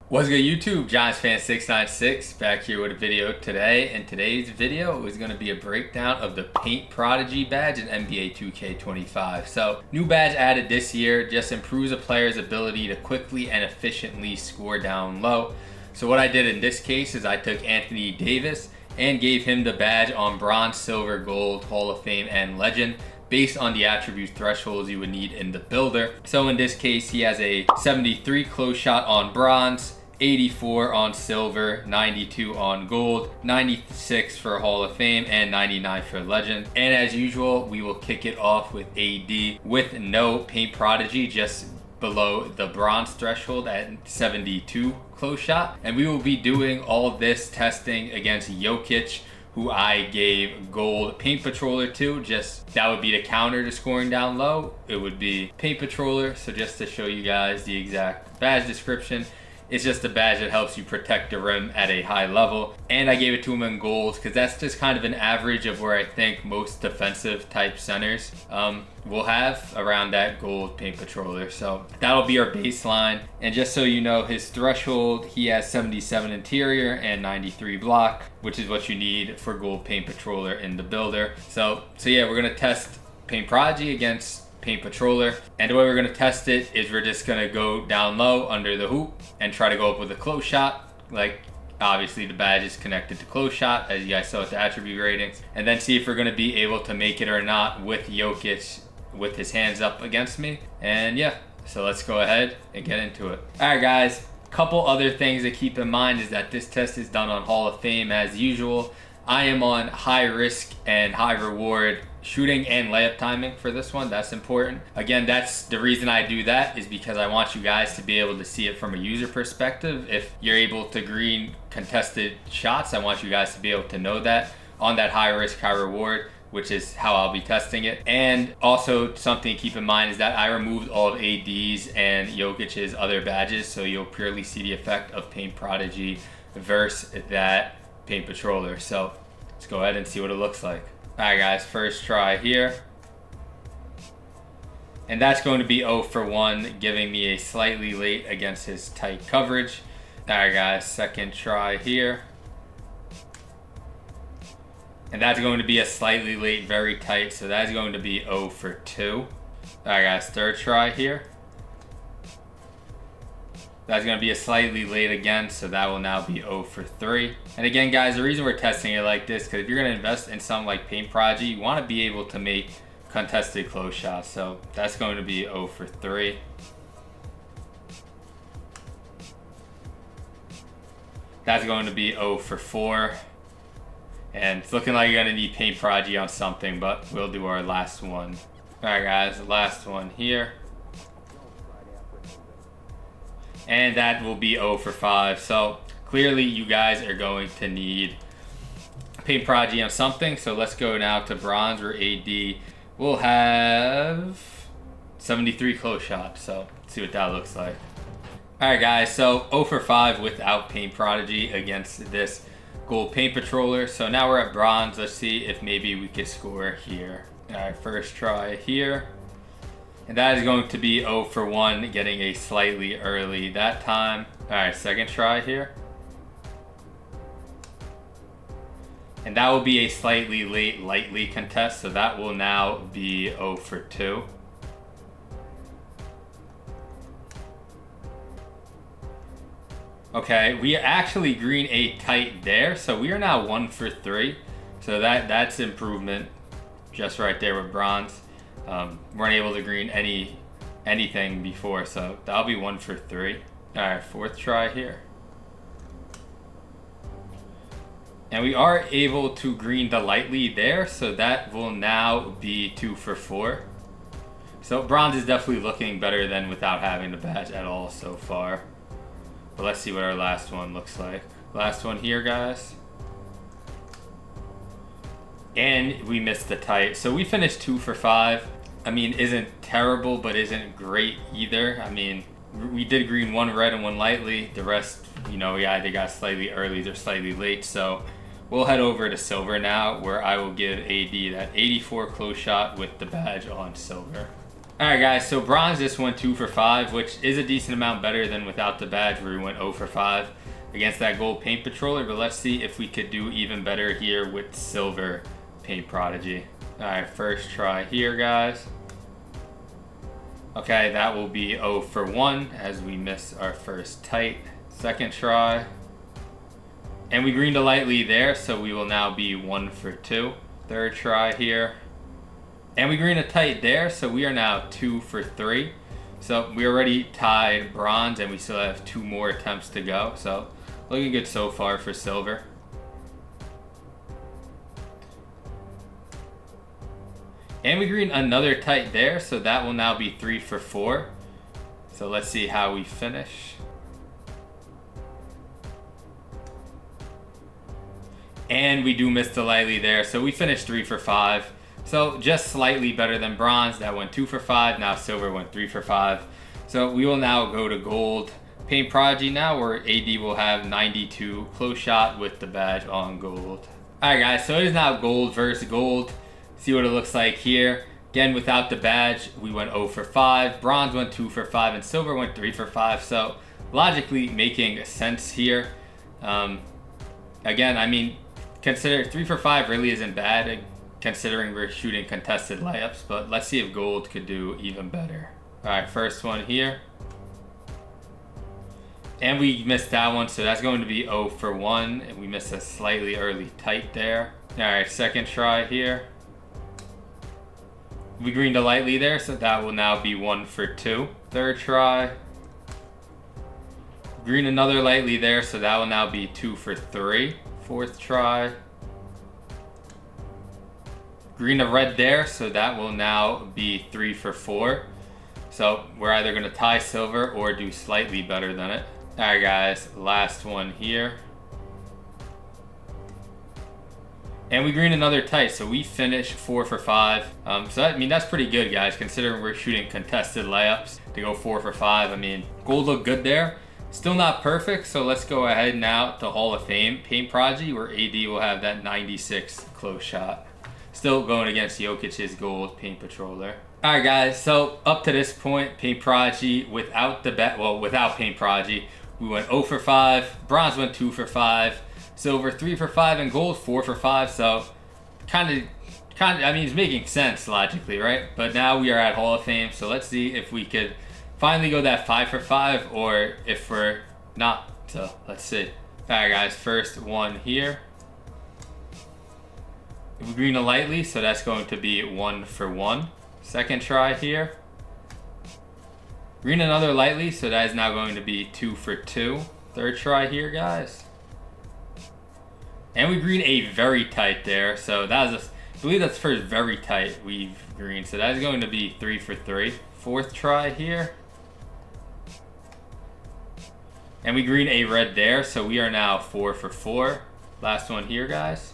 What's good YouTube? Giants fan 696 back here with a video today, and today's video is going to be a breakdown of the Paint Prodigy badge in NBA 2K25. So new badge added this year, just improves a player's ability to quickly and efficiently score down low. So what I did in this case is I took Anthony Davis and gave him the badge on bronze, silver, gold, Hall of Fame, and legend, based on the attribute thresholds you would need in the builder. So in this case, he has a 73 close shot on bronze, 84 on silver, 92 on gold, 96 for Hall of Fame, and 99 for legend. And as usual, we will kick it off with AD with no Paint Prodigy, just below the bronze threshold at 72 close shot. And we will be doing all this testing against Jokic, who I gave gold Paint Patroller to. Just that would be the counter to scoring down low. It would be Paint Patroller. So just to show you guys the exact badge description, it's just a badge that helps you protect the rim at a high level. And I gave it to him in gold because that's just kind of an average of where I think most defensive type centers will have around that gold Paint Patroller. So that'll be our baseline. And just so you know, his threshold, he has 77 interior and 93 block, which is what you need for gold Paint Patroller in the builder. So yeah, we're gonna test Paint Prodigy against Paint Patroller, and the way we're going to test it is we're just going to go down low under the hoop and try to go up with a close shot. Like, obviously the badge is connected to close shot, as you guys saw with the attribute ratings, and then see if we're going to be able to make it or not with Jokic with his hands up against me. And yeah, so let's go ahead and get into it. Alright guys, couple other things to keep in mind is that this test is done on Hall of Fame as usual. I am on high risk and high reward shooting and layup timing for this one. That's important. Again, that's the reason I do that, is because I want you guys to be able to see it from a user perspective. If you're able to green contested shots, I want you guys to be able to know that on that high risk, high reward, which is how I'll be testing it. And also something to keep in mind is that I removed all of AD's and Jokic's other badges, so you'll purely see the effect of Paint Prodigy versus that Paint Patroller. So let's go ahead and see what it looks like. Alright guys, first try here. And that's going to be 0 for 1, giving me a slightly late against his tight coverage. Alright guys, second try here. And that's going to be a slightly late, very tight, so that's going to be 0 for 2. Alright guys, third try here. That's going to be a slightly late again, so that will now be 0 for 3. And again, guys, the reason we're testing it like this, because if you're going to invest in something like Paint Prodigy, you want to be able to make contested close shots. So that's going to be 0 for 3. That's going to be 0 for 4. And it's looking like you're going to need Paint Prodigy on something, but we'll do our last one. Alright guys, the last one here. And that will be 0 for 5. So clearly you guys are going to need Paint Prodigy on something. So let's go now to bronze, where AD will have 73 close shots. So let's see what that looks like. Alright guys, so 0 for 5 without Paint Prodigy against this gold Paint Patroller. So now we're at bronze. Let's see if maybe we could score here. Alright, first try here. And that is going to be 0 for 1, getting a slightly early that time. Alright, second try here. And that will be a slightly late, lightly contest, so that will now be 0 for 2. Okay, we actually green a tight there, so we are now 1 for 3. So that's improvement just right there with bronze. Weren't able to green anything before, so that'll be 1 for 3. Alright, fourth try here. And we are able to green the lightly there, so that will now be 2 for 4. So bronze is definitely looking better than without having the badge at all so far. But let's see what our last one looks like. Last one here, guys. And we missed the tight. So we finished 2 for 5. I mean, isn't terrible, but isn't great either. I mean, we did green 1 red and 1 lightly. The rest, you know, we either got slightly early or slightly late. So we'll head over to silver now, where I will give AD that 84 close shot with the badge on silver. Alright guys, so bronze just went 2 for 5, which is a decent amount better than without the badge where we went 0 for 5 against that gold paint patroller, but let's see if we could do even better here with silver paint prodigy. Alright, first try here guys. Okay, that will be 0 for 1 as we miss our first tight. Second try. And we greened a lightly there, so we will now be 1 for 2. Third try here. And we green a tight there, so we are now 2 for 3. So we already tied bronze and we still have 2 more attempts to go. So looking good so far for silver. And we green another tight there, so that will now be 3 for 4. So let's see how we finish. And we do miss the lightly there, so we finished 3 for 5. So just slightly better than bronze. That went 2 for 5. Now silver went 3 for 5. So we will now go to gold paint prodigy now, where AD will have 92 close shot with the badge on gold. Alright guys, so it is now gold versus gold. See what it looks like here. Again, without the badge, we went 0 for 5. Bronze went 2 for 5 and silver went 3 for 5. So logically making sense here. Again, I mean, consider 3 for 5 really isn't bad, considering we're shooting contested layups, but let's see if gold could do even better. Alright, first one here. And we missed that one, so that's going to be 0 for 1. And we missed a slightly early tight there. Alright, second try here. We greened a lightly there, so that will now be 1 for 2. Third try. Green another lightly there, so that will now be 2 for 3. Fourth try. Green a red there, so that will now be 3 for 4. So we're either going to tie silver or do slightly better than it. Alright guys, last one here. And we green another tight, so we finish 4 for 5. So I mean, that's pretty good guys, considering we're shooting contested layups to go 4 for 5. I mean, gold looked good there. Still not perfect, so let's go ahead now to Hall of Fame paint prodigy, where AD will have that 96 close shot. Still going against Jokic's gold paint patroller. Alright guys, so up to this point, paint prodigy without the bet, well, without paint prodigy, we went 0 for 5, bronze went 2 for 5, silver 3 for 5, and gold 4 for 5. So kind of, I mean, it's making sense logically, right? But now we are at Hall of Fame, so let's see if we could finally go that 5 for 5, or if we're not. So let's see. Alright guys, first one here. We green a lightly, so that's going to be 1 for 1. Second try here. Green another lightly, so that is now going to be 2 for 2. Third try here, guys. And we green a very tight there, so that was, I believe that's the first very tight we've greened, so that is going to be 3 for 3. Fourth try here. And we green a red there, so we are now 4 for 4. Last one here, guys.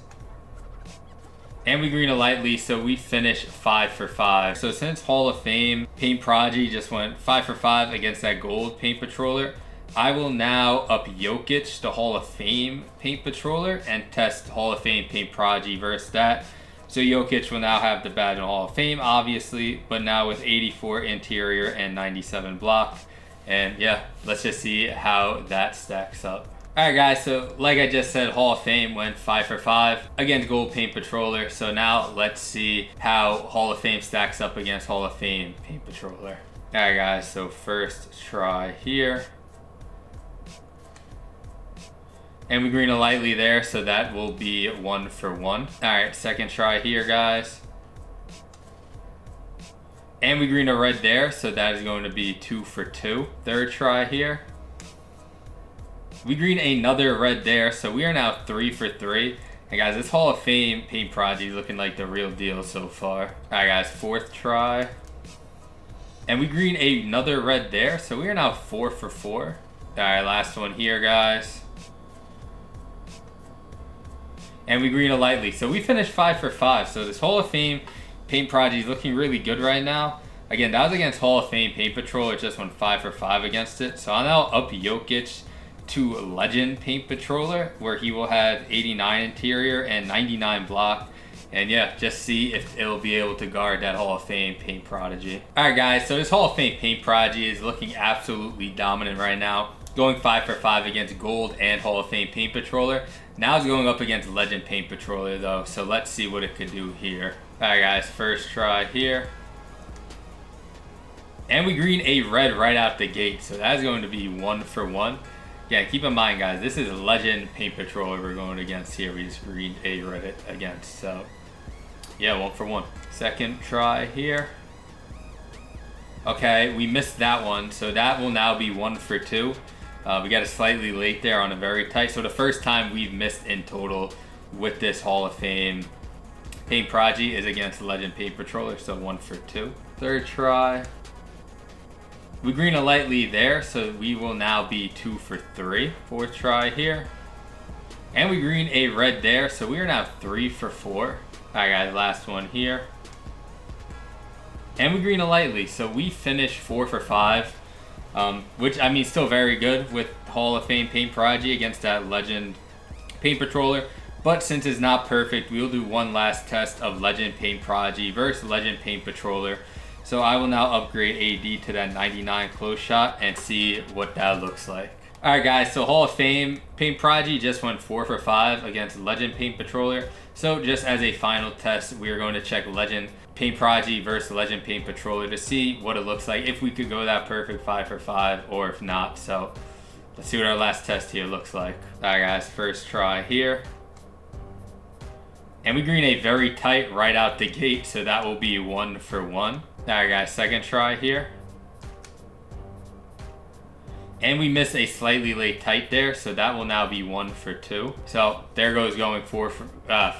And we green a lightly, so we finish 5 for 5. So since Hall of Fame paint prodigy just went 5 for 5 against that gold paint patroller, I will now up Jokic to Hall of Fame paint patroller and test Hall of Fame paint prodigy versus that. So Jokic will now have the badge in Hall of Fame, obviously, but now with 84 interior and 97 block. And yeah, let's just see how that stacks up. Alright guys, so like I just said, Hall of Fame went 5 for 5 against gold paint patroller. So now let's see how Hall of Fame stacks up against Hall of Fame paint patroller. Alright guys, so first try here. And we green a lightly there, so that will be 1 for 1. Alright, second try here, guys. And we green a red there, so that is going to be 2 for 2. Third try here. We green another red there, so we are now 3 for 3. And guys, this Hall of Fame paint prodigy is looking like the real deal so far. Alright guys, fourth try. And we green another red there, so we are now 4 for 4. Alright, last one here, guys. And we green a lightly, so we finished 5 for 5. So this Hall of Fame paint prodigy is looking really good right now. Again, that was against Hall of Fame paint patrol. It just went 5 for 5 against it. So I'll now up Jokic to Legend paint patroller, where he will have 89 interior and 99 block. And yeah, just see if it'll be able to guard that Hall of Fame Paint Prodigy. Alright guys, so this Hall of Fame Paint Prodigy is looking absolutely dominant right now. Going 5 for 5 against Gold and Hall of Fame Paint Patroller. Now it's going up against Legend Paint Patroller though, so let's see what it could do here. Alright guys, first try here. And we green a red right out the gate, so that's going to be 1 for 1. Yeah, keep in mind guys, this is Legend Paint Patroller we're going against here. We just greened a red against, so yeah, 1 for 1. Second try here. Okay, we missed that one, so that will now be 1 for 2. We got it slightly late there on a very tight. So the first time we've missed in total with this Hall of Fame Paint Prodigy is against Legend Paint Patroller, so 1 for 2. Third try. We green a light lead there, so we will now be 2 for 3. Fourth try here. And we green a red there, so we are now 3 for 4. Alright guys, last one here. And we green a light lead, so we finish 4 for 5. Which, I mean, still very good with Hall of Fame Paint Prodigy against that Legend Paint Patroller. But since it's not perfect, we'll do one last test of Legend Paint Prodigy versus Legend Paint Patroller. So I will now upgrade AD to that 99 close shot and see what that looks like. Alright guys, so Hall of Fame Paint Prodigy just went 4 for 5 against Legend Paint Patroller. So just as a final test, we are going to check Legend Paint Prodigy versus Legend Paint Patroller to see what it looks like, if we could go that perfect 5 for 5 or if not. So let's see what our last test here looks like. Alright guys, first try here. And we green a very tight right out the gate, so that will be 1 for 1. Alright guys, second try here. And we miss a slightly late tight there, so that will now be 1 for 2. So there goes going 5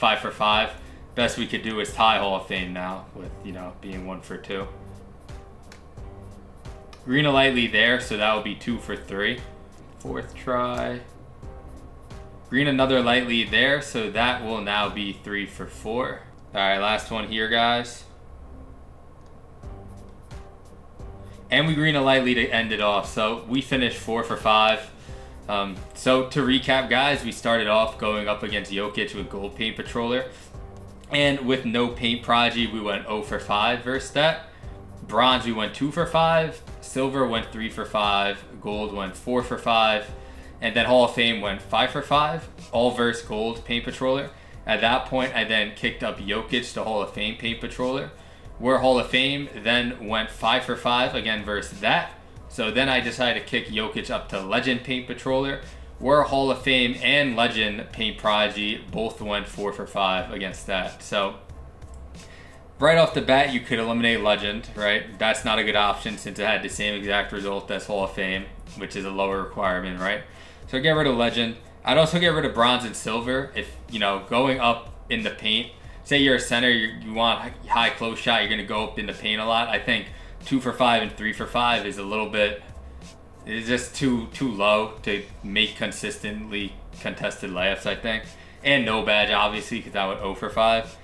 for 5. Best we could do is tie Hall of Fame now with, you know, being 1 for 2. Green a light lead there, so that will be 2 for 3. Fourth try. Green another light lead there, so that will now be 3 for 4. Alright, last one here guys. And we green a light lead to end it off, so we finished 4 for 5. So to recap guys, we started off going up against Jokic with Gold Paint Patroller. And with no Paint Prodigy, we went 0 for 5 versus that. Bronze, we went 2 for 5. Silver went 3 for 5. Gold went 4 for 5. And then Hall of Fame went 5 for 5. All versus Gold Paint Patroller. At that point, I then kicked up Jokic to Hall of Fame Paint Patroller. Where Hall of Fame then went 5 for 5 again versus that. So then I decided to kick Jokic up to Legend Paint Patroller. Where Hall of Fame and Legend Paint Prodigy both went 4 for 5 against that. So right off the bat, you could eliminate Legend, right? That's not a good option since it had the same exact result as Hall of Fame, which is a lower requirement, right? So get rid of Legend. I'd also get rid of Bronze and Silver if, you know, going up in the paint. Say you're a center, you want high close shot, you're going to go up in the paint a lot. I think 2 for 5 and 3 for 5 is a little bit, it's just too low to make consistently contested layups, I think. And no badge, obviously, because I went 0 for 5.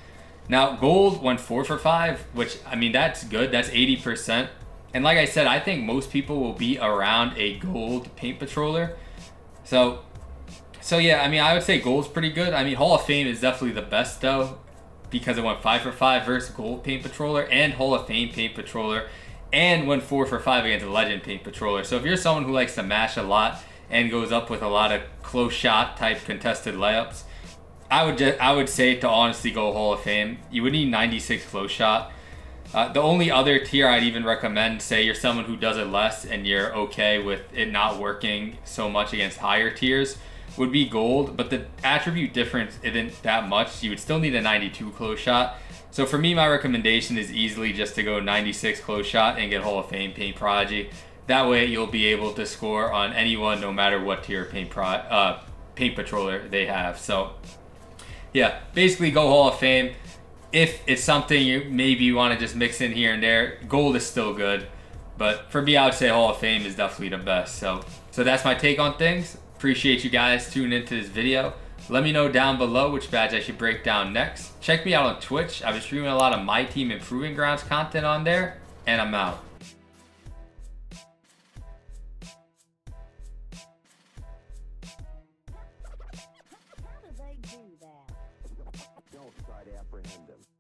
Now, Gold went 4 for 5, which, I mean, that's good. That's 80%. And like I said, I think most people will be around a Gold Paint Patroller. So yeah, I mean, I would say Gold's pretty good. I mean, Hall of Fame is definitely the best, though, because it went 5 for 5 versus Gold Paint Patroller and Hall of Fame Paint Patroller, and went 4 for 5 against a Legend Paint Patroller. So if you're someone who likes to mash a lot and goes up with a lot of close shot type contested layups, I would say to honestly go Hall of Fame. You would need 96 close shot. The only other tier I'd even recommend, say you're someone who does it less and you're okay with it not working so much against higher tiers, would be Gold, but the attribute difference isn't that much. You would still need a 92 close shot. So for me, my recommendation is easily just to go 96 close shot and get Hall of Fame Paint Prodigy. That way you'll be able to score on anyone no matter what tier Paint Patroller they have. So yeah, basically go Hall of Fame. If it's something you want to just mix in here and there, Gold is still good. But for me, I would say Hall of Fame is definitely the best. So that's my take on things. Appreciate you guys tuning into this video. Let me know down below which badge I should break down next. Check me out on Twitch. I've been streaming a lot of My Team Improving Grounds content on there. And I'm out. How do they do that? Don't try to apprehend him.